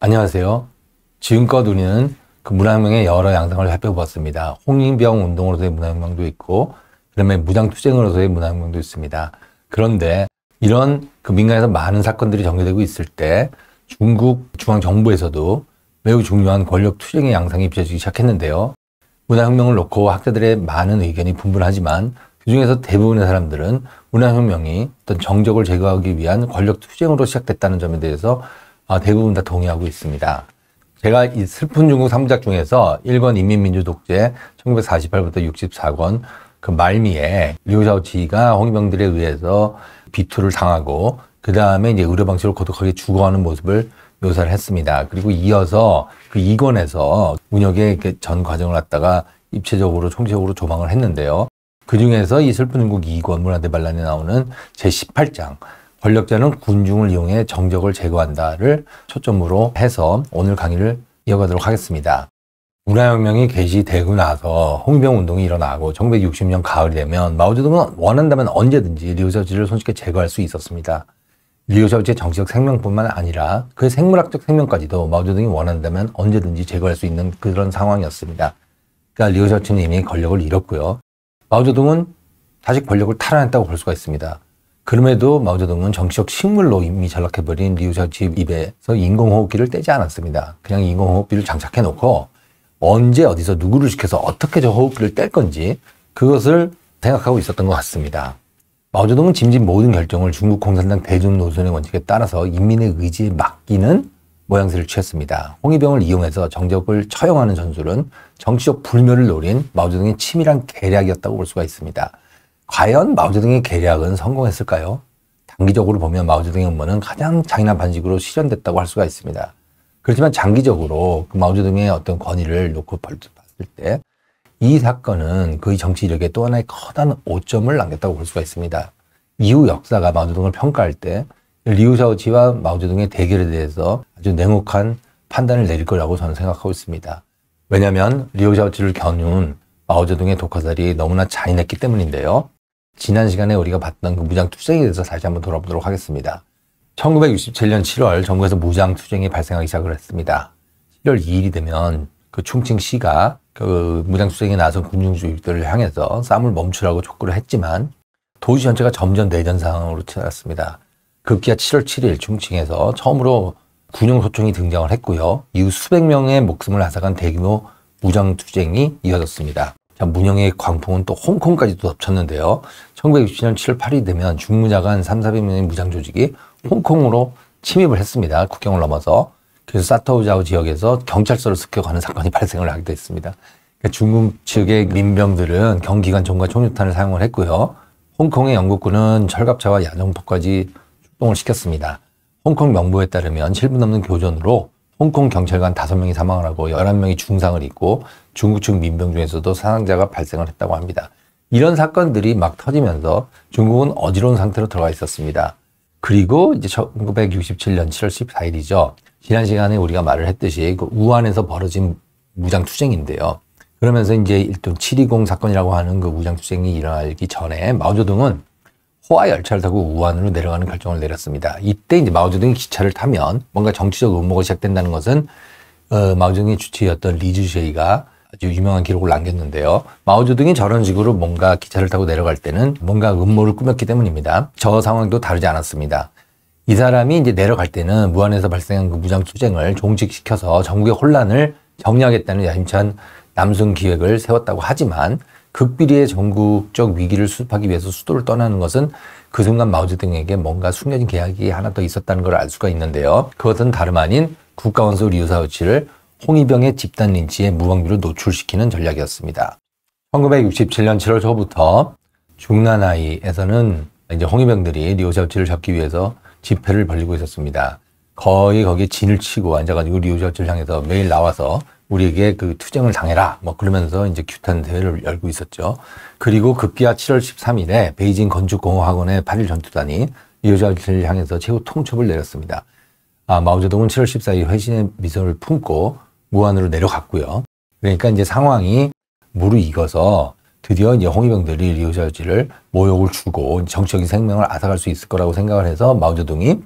안녕하세요. 지금껏 우리는 그 문화혁명의 여러 양상을 살펴보았습니다. 홍위병 운동으로서의 문화혁명도 있고, 그다음에 무장투쟁으로서의 문화혁명도 있습니다. 그런데 이런 그 민간에서 많은 사건들이 전개되고 있을 때 중국 중앙정부에서도 매우 중요한 권력투쟁의 양상이 빚어지기 시작했는데요. 문화혁명을 놓고 학자들의 많은 의견이 분분하지만 그중에서 대부분의 사람들은 문화혁명이 어떤 정적을 제거하기 위한 권력투쟁으로 시작됐다는 점에 대해서 대부분 다 동의하고 있습니다. 제가 이 슬픈 중국 3부작 중에서 1권 인민민주독재 1948부터 64권 그 말미에 리우샤오치가 홍위병들에 의해서 비투를 당하고 그 다음에 이제 의료 방식으로 고독하게 죽어가는 모습을 묘사를 했습니다. 그리고 이어서 그 2권에서 운역의 전 과정을 갖다가 입체적으로 총체적으로 조망을 했는데요. 그 중에서 이 슬픈 중국 2권 문화대반란에 나오는 제18장 권력자는 군중을 이용해 정적을 제거한다를 초점으로 해서 오늘 강의를 이어가도록 하겠습니다. 문화혁명이 개시되고 나서 홍위병 운동이 일어나고 1960년 가을이 되면 마오쩌둥은 원한다면 언제든지 리우샤오치를 손쉽게 제거할 수 있었습니다. 리우샤오치의 정치적 생명뿐만 아니라 그의 생물학적 생명까지도 마오쩌둥이 원한다면 언제든지 제거할 수 있는 그런 상황이었습니다. 그러니까 리우샤오치는 이미 권력을 잃었고요. 마오쩌둥은 다시 권력을 탈환했다고 볼 수가 있습니다. 그럼에도 마오쩌둥은 정치적 식물로 이미 전락해버린 리우샤오치 입에서 인공호흡기를 떼지 않았습니다. 그냥 인공호흡기를 장착해놓고 언제 어디서 누구를 시켜서 어떻게 저 호흡기를 뗄 건지 그것을 생각하고 있었던 것 같습니다. 마오쩌둥은 짐진 모든 결정을 중국 공산당 대중 노선의 원칙에 따라서 인민의 의지에 맡기는 모양새를 취했습니다. 홍위병을 이용해서 정적을 처형하는 전술은 정치적 불멸을 노린 마오쩌둥의 치밀한 계략이었다고 볼 수가 있습니다. 과연 마오쩌둥의 계략은 성공했을까요? 단기적으로 보면 마오쩌둥의 음모는 가장 잔인한 방식으로 실현됐다고 할 수가 있습니다. 그렇지만 장기적으로 그 마오쩌둥의 어떤 권위를 놓고 봤을 때 이 사건은 그의 정치 이력에 또 하나의 커다란 오점을 남겼다고 볼 수가 있습니다. 이후 역사가 마오쩌둥을 평가할 때 리우샤오치와 마오쩌둥의 대결에 대해서 아주 냉혹한 판단을 내릴 거라고 저는 생각하고 있습니다. 왜냐하면 리우샤오치를 겨눈 마오쩌둥의 독화살이 너무나 잔인했기 때문인데요. 지난 시간에 우리가 봤던 그 무장투쟁에 대해서 다시 한번 돌아보도록 하겠습니다. 1967년 7월 전국에서 무장투쟁이 발생하기 시작을 했습니다. 7월 2일이 되면 그 충칭시가 그 무장투쟁에 나선 군중주의들을 향해서 싸움을 멈추라고 촉구를 했지만 도시 전체가 점점 내전 상황으로 치닫았습니다. 급기야 7월 7일 충칭에서 처음으로 군용소총이 등장을 했고요. 이후 수백 명의 목숨을 앗아간 대규모 무장투쟁이 이어졌습니다. 자, 문영의 광풍은 또 홍콩까지도 덮쳤는데요. 1967년 7월 8일이 되면 중무자간 3,400명의 무장조직이 홍콩으로 침입을 했습니다. 국경을 넘어서. 그래서 사토우자오 지역에서 경찰서를 습격하는 사건이 발생을 하게 됐습니다. 그러니까 중국 측의 민병들은 경기관총과 총류탄을 사용을 했고요. 홍콩의 영국군은 철갑차와 야정포까지 출동을 시켰습니다. 홍콩 명부에 따르면 7분 넘는 교전으로 홍콩 경찰관 5명이 사망을 하고 11명이 중상을 입고 중국 측 민병 중에서도 사상자가 발생을 했다고 합니다. 이런 사건들이 막 터지면서 중국은 어지러운 상태로 들어가 있었습니다. 그리고 이제 1967년 7월 14일이죠. 지난 시간에 우리가 말을 했듯이 그 우한에서 벌어진 무장투쟁인데요. 그러면서 이제 일단 720 사건이라고 하는 그 무장투쟁이 일어나기 전에 마오쩌둥은 호화 열차를 타고 우한으로 내려가는 결정을 내렸습니다. 이때 이제 마오쩌둥이 기차를 타면 뭔가 정치적 음모가 시작된다는 것은 마오쩌둥의 주치의였던 리주쉐이가 아주 유명한 기록을 남겼는데요. 마오쩌둥이 저런 식으로 뭔가 기차를 타고 내려갈 때는 뭔가 음모를 꾸몄기 때문입니다. 저 상황도 다르지 않았습니다. 이 사람이 이제 내려갈 때는 무한에서 발생한 그 무장투쟁을 종식시켜서 전국의 혼란을 정리하겠다는 야심찬 남승 기획을 세웠다고 하지만 극비리의 전국적 위기를 수습하기 위해서 수도를 떠나는 것은 그 순간 마오쩌둥에게 뭔가 숨겨진 계약이 하나 더 있었다는 걸 알 수가 있는데요. 그것은 다름 아닌 국가원수 리우샤오치를 홍위병의 집단 린치에 무방비로 노출시키는 전략이었습니다. 1967년 7월 초부터 중나나이에서는 이제 홍위병들이 리우샤오치를 잡기 위해서 집회를 벌이고 있었습니다. 거의 거기에 진을 치고 앉아가지고 리우샤오치를 향해서 매일 나와서 우리에게 그 투쟁을 당해라 뭐 그러면서 이제 규탄 대회를 열고 있었죠. 그리고 급기야 7월 13일에 베이징 건축공업학원의 8일 전투단이 리우샤오치를 향해서 최후 통첩을 내렸습니다. 마오쩌둥은 7월 14일 회신의 미소를 품고 무한으로 내려갔고요. 그러니까 이제 상황이 무르익어서 드디어 이제 홍위병들이 리우샤오치를 모욕을 주고 정치적인 생명을 앗아갈 수 있을 거라고 생각을 해서 마오쩌둥이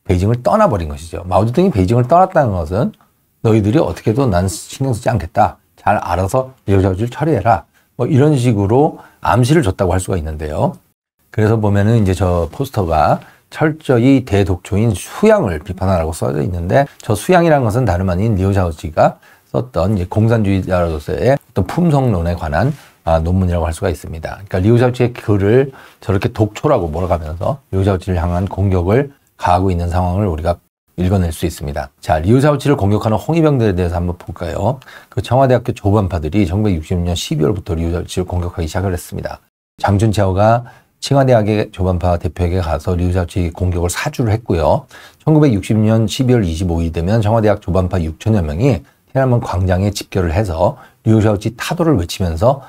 베이징을 떠나버린 것이죠. 마오쩌둥이 베이징을 떠났다는 것은 너희들이 어떻게 해도 난 신경 쓰지 않겠다. 잘 알아서 리우샤오치를 처리해라. 뭐 이런 식으로 암시를 줬다고 할 수가 있는데요. 그래서 보면은 이제 저 포스터가 철저히 대독초인 수양을 비판하라고 써져 있는데, 저 수양이라는 것은 다름 아닌 리우샤오치가 썼던 이제 공산주의자로서의 어떤 품성론에 관한 논문이라고 할 수가 있습니다. 그러니까 리우샤오치의 글을 저렇게 독초라고 몰아가면서 리우샤오치를 향한 공격을 가하고 있는 상황을 우리가 읽어낼 수 있습니다. 자, 리우샤오치를 공격하는 홍위병들에 대해서 한번 볼까요? 그 청와대학교 조반파들이 1960년 12월부터 리우샤오치를 공격하기 시작을 했습니다. 장춘차오가 칭화대학의 조반파 대표에게 가서 리우샤오치 공격을 사주를 했고요. 1960년 12월 25일이 되면 청와대학 조반파 6천여 명이天安문 광장에 집결을 해서 리우샤오치 타도를 외치면서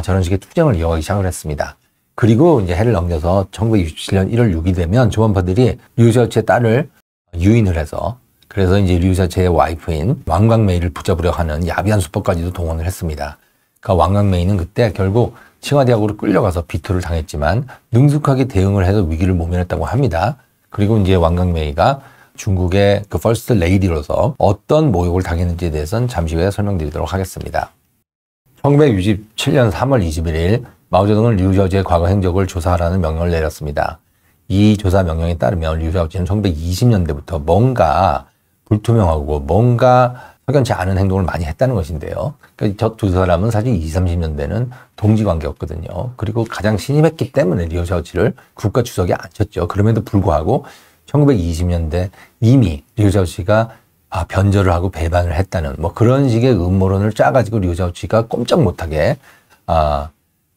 저런 식의 투쟁을 이어가기 시작을 했습니다. 그리고 이제 해를 넘겨서 1967년 1월 6일 되면 조반파들이 리우샤오치의 딸을 유인을 해서, 그래서 이제 리우샤오치의 와이프인 왕광메이를 붙잡으려 하는 야비한 수법까지도 동원을 했습니다. 그러니까 왕광메이는 그때 결국 칭화대학으로 끌려가서 비토를 당했지만 능숙하게 대응을 해서 위기를 모면했다고 합니다. 그리고 이제 왕광메이가 중국의 그 퍼스트 레이디로서 어떤 모욕을 당했는지에 대해서는 잠시 후에 설명드리도록 하겠습니다. 1967년 3월 21일 마오쩌둥은 리우샤오치의 과거 행적을 조사하라는 명령을 내렸습니다. 이 조사 명령에 따르면 리우샤오치는 1920년대부터 뭔가 불투명하고 뭔가 석연치 않은 행동을 많이 했다는 것인데요. 그러니까 저 두 사람은 사실 20, 30년대는 동지관계였거든요. 그리고 가장 신임했기 때문에 리우샤오치를 국가 주석에 앉혔죠. 그럼에도 불구하고 1920년대 이미 리우샤오치가 변절을 하고 배반을 했다는 뭐 그런 식의 음모론을 짜가지고 리우샤오치가 꼼짝 못하게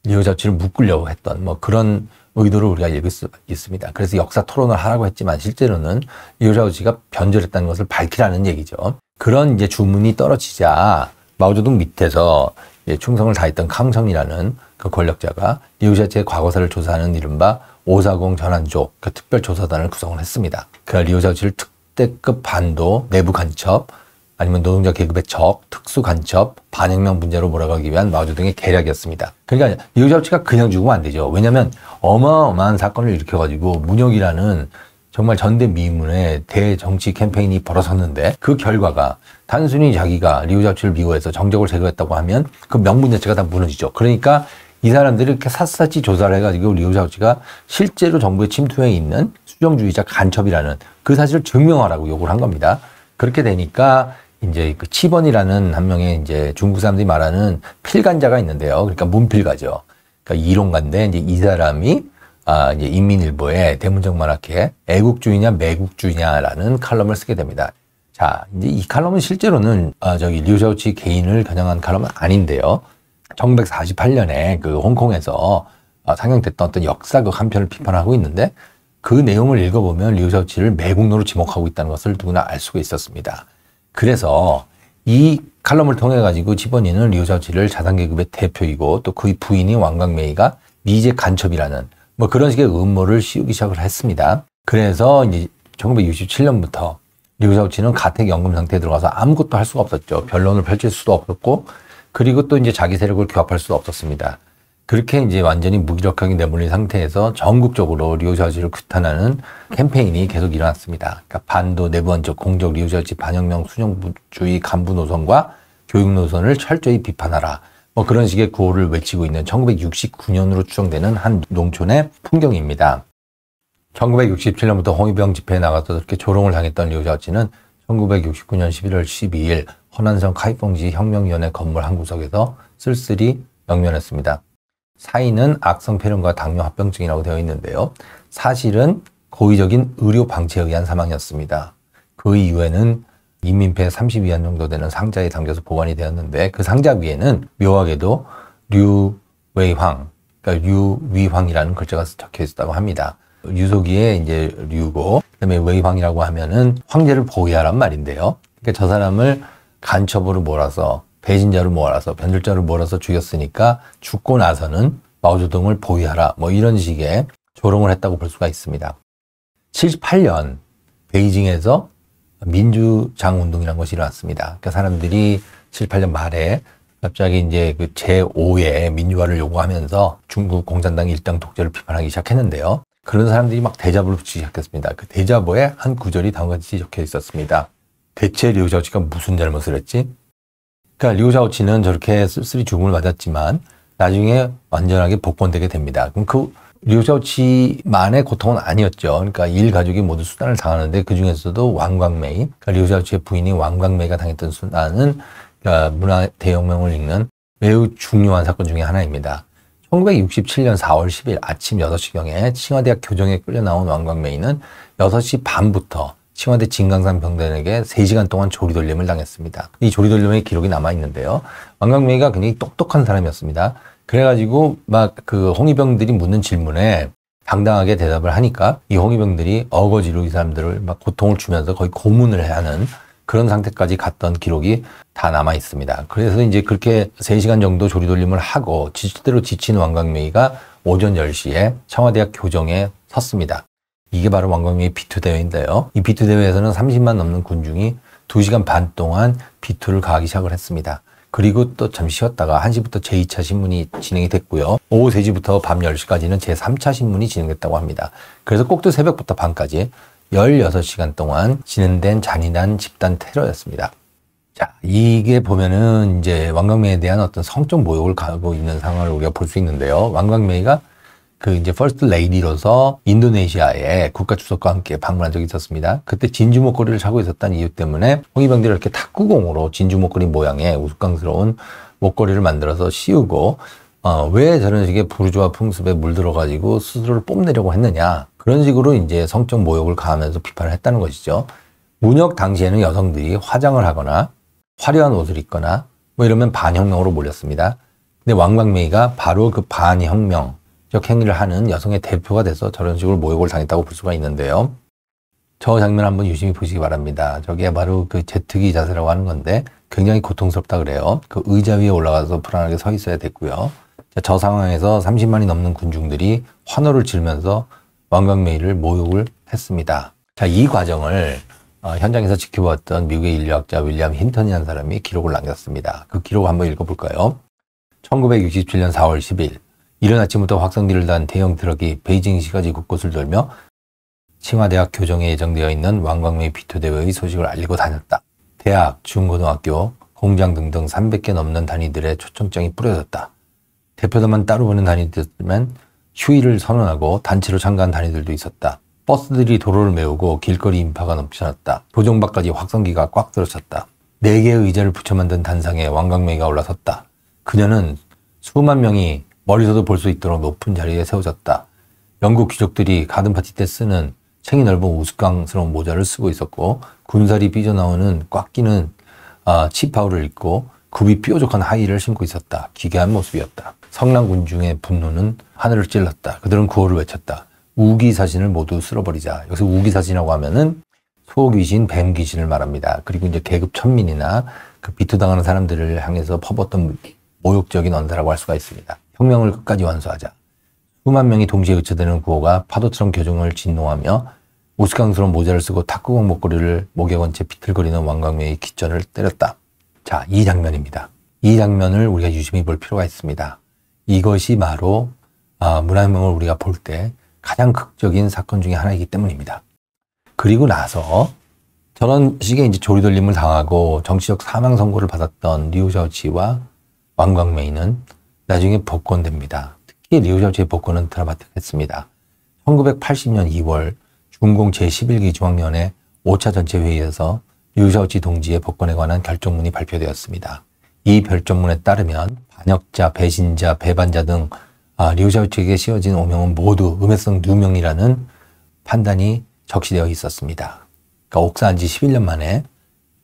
리우샤오치를 묶으려고 했던 뭐 그런 의도를 우리가 읽을 수 있습니다. 그래서 역사 토론을 하라고 했지만 실제로는 리우샤오치가 변절했다는 것을 밝히라는 얘기죠. 그런 이제 주문이 떨어지자 마오쩌둥 밑에서 충성을 다했던 캉청이라는 그 권력자가 리우샤오치의 과거사를 조사하는 이른바 540 전환조, 그 특별조사단을 구성을 했습니다. 그러나 리우샤오치를 특대급 반도, 내부 간첩, 아니면 노동자 계급의 적, 특수 간첩, 반혁명 문제로 몰아가기 위한 마오쩌둥의 계략이었습니다. 그러니까 리우샤오치가 그냥 죽으면 안 되죠. 왜냐하면 어마어마한 사건을 일으켜가지고 문혁이라는 정말 전대미문의 대정치 캠페인이 벌어졌는데, 그 결과가 단순히 자기가 리우샤오치를 미워해서 정적을 제거했다고 하면 그 명분 자체가 다 무너지죠. 그러니까 이 사람들이 이렇게 샅샅이 조사를 해가지고 리우샤오치가 실제로 정부의 침투에 있는 수정주의자 간첩이라는 그 사실을 증명하라고 요구를 한 겁니다. 그렇게 되니까 이제 그 치번이라는 한 명의 이제 중국 사람들이 말하는 필간자가 있는데요. 그러니까 문필가죠. 그러니까 이론가인데 이제 이 사람이 이제 인민일보에 대문정 만화에 애국주의냐 매국주의냐라는 칼럼을 쓰게 됩니다. 자, 이제 이 칼럼은 실제로는 리우샤오치 개인을 겨냥한 칼럼은 아닌데요. 1948년에 그 홍콩에서 상영됐던 어떤 역사극 한 편을 비판하고 있는데, 그 내용을 읽어보면 리우샤오치를 매국노로 지목하고 있다는 것을 누구나 알 수가 있었습니다. 그래서 이 칼럼을 통해 가지고 치번이는 리우샤오치를 자산계급의 대표이고 또 그의 부인이 왕광메이가 미제 간첩이라는 뭐 그런 식의 음모를 씌우기 시작을 했습니다. 그래서 이제 1967년부터 리우샤오치는 가택연금 상태에 들어가서 아무것도 할 수가 없었죠. 변론을 펼칠 수도 없었고, 그리고 또 이제 자기 세력을 규합할 수도 없었습니다. 그렇게 이제 완전히 무기력하게 내몰린 상태에서 전국적으로 리우샤오치를 규탄하는 캠페인이 계속 일어났습니다. 그러니까 반도, 내부안적, 공적, 리우샤오치 반혁명, 수령주의 간부 노선과 교육 노선을 철저히 비판하라. 뭐 그런 식의 구호를 외치고 있는 1969년으로 추정되는 한 농촌의 풍경입니다. 1967년부터 홍위병 집회에 나가서 그렇게 조롱을 당했던 리우샤오치는 1969년 11월 12일 허난성 카이펑지 혁명위원회 건물 한 구석에서 쓸쓸히 영면했습니다. 사인은 악성폐렴과 당뇨 합병증이라고 되어 있는데요. 사실은 고의적인 의료 방치에 의한 사망이었습니다. 그 이후에는 인민폐 32안 정도 되는 상자에 담겨서 보관이 되었는데, 그 상자 위에는 묘하게도 류웨이황, 그러니까 류위황이라는 글자가 적혀 있었다고 합니다. 류소기에 이제 류고, 그다음에 웨이황이라고 하면은 황제를 보위하란 말인데요. 그러니까 저 사람을 간첩으로 몰아서, 배신자로 몰아서, 변절자로 몰아서 죽였으니까 죽고 나서는 마오쩌둥을 보위하라, 뭐 이런 식의 조롱을 했다고 볼 수가 있습니다. 78년 베이징에서 민주장운동이라는 것이 일어났습니다. 그러니까 사람들이 78년 말에 갑자기 이제 그 제5의 민주화를 요구하면서 중국 공산당 일당 독재를 비판하기 시작했는데요. 그런 사람들이 막 대자보를 붙이기 시작했습니다. 그 대자보에 한 구절이 다음과 같이 적혀 있었습니다. 대체 리우 샤오치가 무슨 잘못을 했지? 그러니까 리우 샤오치는 저렇게 쓸쓸히 죽음을 맞았지만 나중에 완전하게 복권되게 됩니다. 그럼 그 리우 샤오치만의 고통은 아니었죠. 그러니까 일가족이 모두 수난을 당하는데 그 중에서도 왕광메이, 그러니까 리우 샤오치의 부인인 왕광메이가 당했던 수난은 그러니까 문화 대혁명을 읽는 매우 중요한 사건 중에 하나입니다. 1967년 4월 10일 아침 6시경에 칭화대학 교정에 끌려 나온 왕광메이는 6시 반부터 칭화대 진강산 병단에게 3시간 동안 조리돌림을 당했습니다. 이 조리돌림의 기록이 남아있는데요. 왕광메이가 굉장히 똑똑한 사람이었습니다. 그래가지고 막 그 홍위병들이 묻는 질문에 당당하게 대답을 하니까 이 홍위병들이 어거지로 이 사람들을 막 고통을 주면서 거의 고문을 해야 하는 그런 상태까지 갔던 기록이 다 남아 있습니다. 그래서 이제 그렇게 3시간 정도 조리돌림을 하고 지치대로 지친 왕광메이가 오전 10시에 청와대학 교정에 섰습니다. 이게 바로 왕광메이 B2 대회인데요. 이 B2 대회에서는 30만 넘는 군중이 2시간 반 동안 B2를 가하기 시작을 했습니다. 그리고 또 잠시 쉬었다가 1시부터 제2차 신문이 진행이 됐고요. 오후 3시부터 밤 10시까지는 제3차 신문이 진행됐다고 합니다. 그래서 꼭두 새벽부터 밤까지 16시간 동안 진행된 잔인한 집단 테러였습니다. 자, 이게 보면은 이제 왕광메이에 대한 어떤 성적 모욕을 가하고 있는 상황을 우리가 볼 수 있는데요. 왕광메이가 그 이제 퍼스트 레이디로서 인도네시아의 국가 주석과 함께 방문한 적이 있었습니다. 그때 진주 목걸이를 차고 있었다는 이유 때문에 홍위병들이 이렇게 탁구공으로 진주 목걸이 모양의 우스꽝스러운 목걸이를 만들어서 씌우고 왜 저런 식의 부르주아 풍습에 물들어가지고 스스로를 뽐내려고 했느냐. 그런 식으로 이제 성적 모욕을 가하면서 비판을 했다는 것이죠. 문혁 당시에는 여성들이 화장을 하거나 화려한 옷을 입거나 뭐 이러면 반혁명으로 몰렸습니다. 근데 왕광메이가 바로 그 반혁명적 행위를 하는 여성의 대표가 돼서 저런 식으로 모욕을 당했다고 볼 수가 있는데요. 저 장면 한번 유심히 보시기 바랍니다. 저게 바로 그 제트기 자세라고 하는 건데 굉장히 고통스럽다 그래요. 그 의자 위에 올라가서 불안하게 서 있어야 됐고요. 저 상황에서 30만이 넘는 군중들이 환호를 지르면서 왕광메이를 모욕을 했습니다. 자, 이 과정을 현장에서 지켜보았던 미국의 인류학자 윌리엄 힌턴이라는 사람이 기록을 남겼습니다. 그 기록 한번 읽어볼까요? 1967년 4월 10일 이른 아침부터 확성기를 단 대형 트럭이 베이징 시가지 곳곳을 돌며 칭화대학 교정에 예정되어 있는 왕광메이 B2 대회의 소식을 알리고 다녔다. 대학, 중고등학교, 공장 등등 300개 넘는 단위들의 초청장이 뿌려졌다. 대표단만 따로 보는 단위들이었지만 휴일을 선언하고 단체로 참가한 단위들도 있었다. 버스들이 도로를 메우고 길거리 인파가 넘쳐났다. 도정밖까지 확성기가 꽉 들어찼다. 4개의 의자를 붙여 만든 단상에 왕광메이가 올라섰다. 그녀는 수만 명이 멀리서도 볼 수 있도록 높은 자리에 세워졌다. 영국 귀족들이 가든 파티 때 쓰는 챙이 넓은 우스꽝스러운 모자를 쓰고 있었고 군살이 삐져나오는 꽉 끼는 치파오를 입고 굽이 뾰족한 하이힐을 신고 있었다. 기괴한 모습이었다. 성난 군중의 분노는 하늘을 찔렀다. 그들은 구호를 외쳤다. 우기사신을 모두 쓸어버리자. 여기서 우기사신이라고 하면은 소귀신, 뱀귀신을 말합니다. 그리고 이제 계급 천민이나 그 비투당하는 사람들을 향해서 퍼붓던 모욕적인 언사라고 할 수가 있습니다. 혁명을 끝까지 완수하자. 수만 명이 동시에 의처되는 구호가 파도처럼 교정을 진동하며 우스꽝스러운 모자를 쓰고 탁구공 목걸이를 목에 건 채 비틀거리는 왕광메이의 기전을 때렸다. 자, 이 장면입니다. 이 장면을 우리가 유심히 볼 필요가 있습니다. 이것이 바로 문화혁명을 우리가 볼 때 가장 극적인 사건 중에 하나이기 때문입니다. 그리고 나서 저런 식의 이제 조리돌림을 당하고 정치적 사망 선고를 받았던 리우 샤오치와 왕광메이는 나중에 복권됩니다. 특히 리우 샤오치의 복권은 드라마틱했습니다. 1980년 2월 중공 제11기 중앙위원회 5차 전체회의에서 리우 샤오치 동지의 복권에 관한 결정문이 발표되었습니다. 이 결정문에 따르면 반역자, 배신자, 배반자 등 리우 샤오치에게 씌워진 오명은 모두 음해성 누명이라는 판단이 적시되어 있었습니다. 그러니까 옥사한 지 11년 만에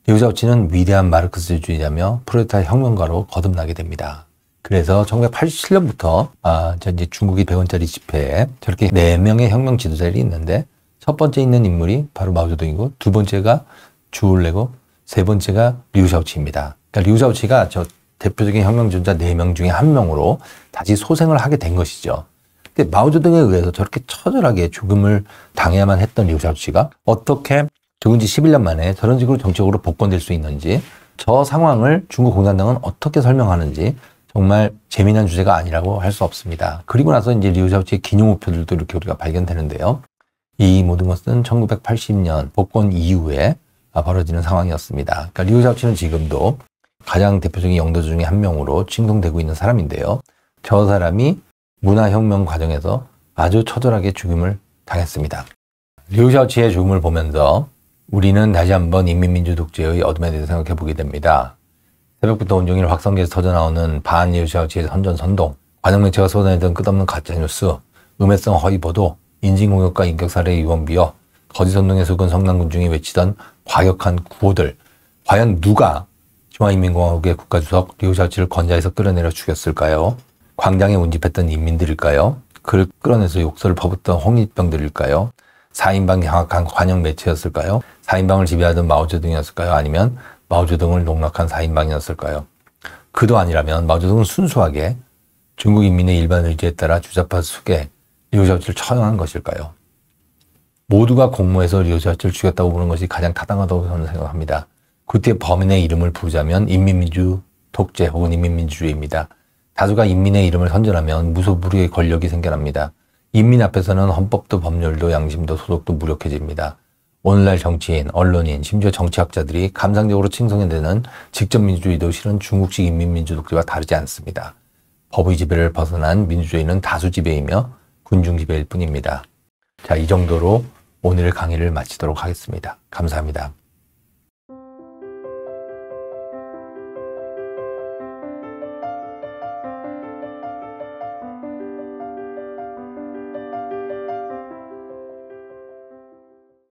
리우 샤오치는 위대한 마르크스주의자며 프롤레타리아 혁명가로 거듭나게 됩니다. 그래서 1987년부터 이제 중국의 100원짜리 지폐에 저렇게 4명의 혁명 지도자들이 있는데 첫 번째 있는 인물이 바로 마오쩌둥이고 두 번째가 주올레고 세 번째가 리우 샤오치입니다. 그러니까 리우 샤오치가 저 대표적인 혁명주자 4명 중에 1명으로 다시 소생을 하게 된 것이죠. 근데 마오쩌둥에 의해서 저렇게 처절하게 죽음을 당해야만 했던 리우 샤오치가 어떻게 죽은 지 11년 만에 저런 식으로 정치적으로 복권될 수 있는지 저 상황을 중국 공산당은 어떻게 설명하는지 정말 재미난 주제가 아니라고 할 수 없습니다. 그리고 나서 이제 리우 샤오치의 기념우표들도 이렇게 우리가 발견되는데요. 이 모든 것은 1980년 복권 이후에 벌어지는 상황이었습니다. 그러니까 리우 샤오치는 지금도 가장 대표적인 영도자 중에 한 명으로 칭송되고 있는 사람인데요. 저 사람이 문화혁명 과정에서 아주 처절하게 죽임을 당했습니다. 리우 샤오치의 죽음을 보면서 우리는 다시 한번 인민민주 독재의 어둠에 대해서 생각해 보게 됩니다. 새벽부터 온종일 확성기에서 터져나오는 반 리우 샤오치의 선전선동, 관영매체가 쏟아내던 끝없는 가짜뉴스, 음해성 허위보도, 인신공격과 인격살해의 유언비어, 거짓선동에 속은 성남군 중이 외치던 과격한 구호들, 과연 누가 중화인민공화국의 국가주석 리우 샤오치를 건자에서 끌어내려 죽였을까요? 광장에 운집했던 인민들일까요? 그를 끌어내서 욕설을 퍼붓던 홍익병들일까요? 4인방 장악한 관영 매체였을까요? 4인방을 지배하던 마오쩌둥이었을까요? 아니면 마오쩌둥을 농락한 4인방이었을까요? 그도 아니라면 마오쩌둥은 순수하게 중국 인민의 일반 의지에 따라 주자파 속에 리우 샤오치를 처형한 것일까요? 모두가 공모해서 리우 샤오치를 죽였다고 보는 것이 가장 타당하다고 저는 생각합니다. 그 뒤에 범인의 이름을 부르자면 인민민주 독재 혹은 인민민주주의입니다. 다수가 인민의 이름을 선전하면 무소불위의 권력이 생겨납니다. 인민 앞에서는 헌법도 법률도 양심도 소득도 무력해집니다. 오늘날 정치인, 언론인, 심지어 정치학자들이 감상적으로 칭송해내는 직접민주주의도 실은 중국식 인민민주독재와 다르지 않습니다. 법의 지배를 벗어난 민주주의는 다수 지배이며 군중 지배일 뿐입니다. 자, 이 정도로 오늘 강의를 마치도록 하겠습니다. 감사합니다.